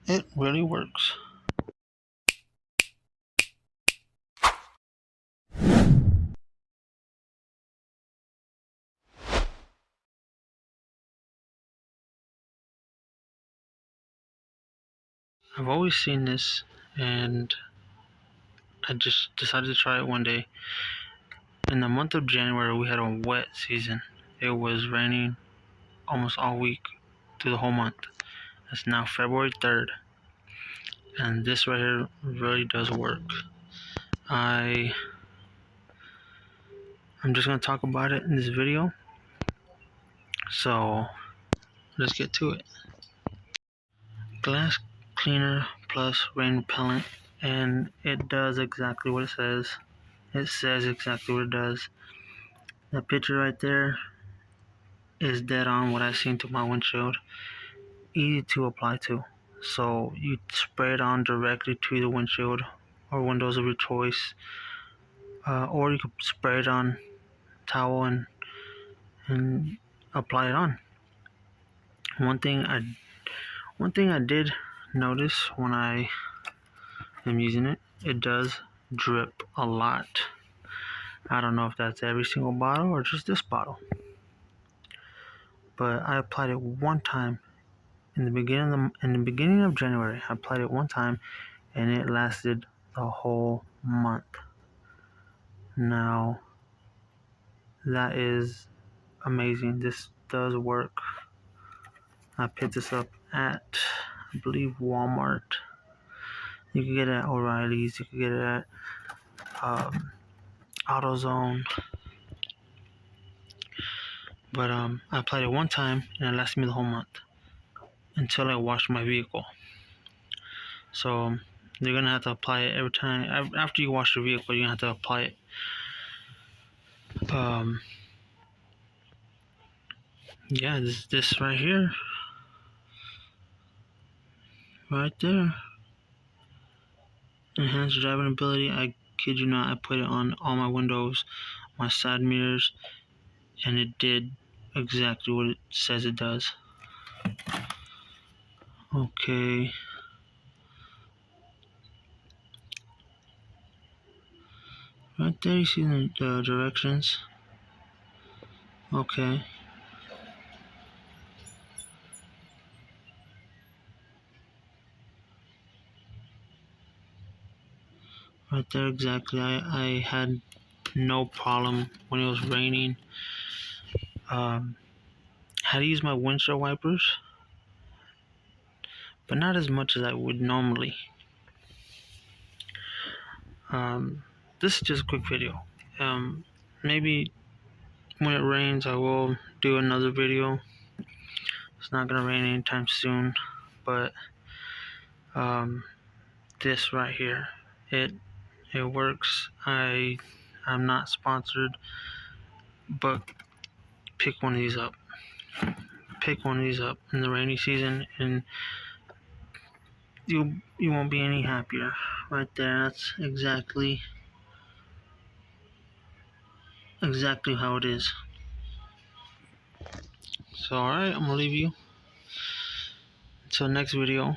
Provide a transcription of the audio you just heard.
It really works. I've always seen this, and I just decided to try it one day. In the month of January, we had a wet season. It was raining almost all week through the whole month. It's now February 3rd, and this right here really does work. I'm just going to talk about it in this video, so let's get to it. Glass cleaner plus rain repellent, and it does exactly what it says. It says exactly what it does. That picture right there is dead on what I've seen to my windshield. Easy to apply to. So you spray it on directly to the windshield or windows of your choice, or you could spray it on towel and apply it on. One thing I did notice when I am using it, it does drip a lot. I don't know if that's every single bottle or just this bottle, but I applied it one time in the beginning of January. I applied it one time, and it lasted the whole month. Now that is amazing. This does work. I picked this up at, I believe, Walmart. You can get it at O'Reilly's. You can get it at AutoZone. But I applied it one time, and it lasted me the whole month until I washed my vehicle. So you're gonna have to apply it every time after you wash your vehicle. You're gonna have to apply it. Yeah, this right here, right there. Enhanced driving ability. I kid you not, I put it on all my windows, my side mirrors, and it did exactly what it says it does. Okay. Right there, you see the directions. Okay. Right there, exactly. I had no problem when it was raining. Had to use my windshield wipers, but not as much as I would normally. This is just a quick video. Maybe when it rains, I will do another video. It's not gonna rain anytime soon, but this right here, it works. I'm not sponsored, but pick one of these up. Pick one of these up in the rainy season, and you won't be any happier. Right there, that's exactly how it is. So alright, I'm gonna leave you until next video.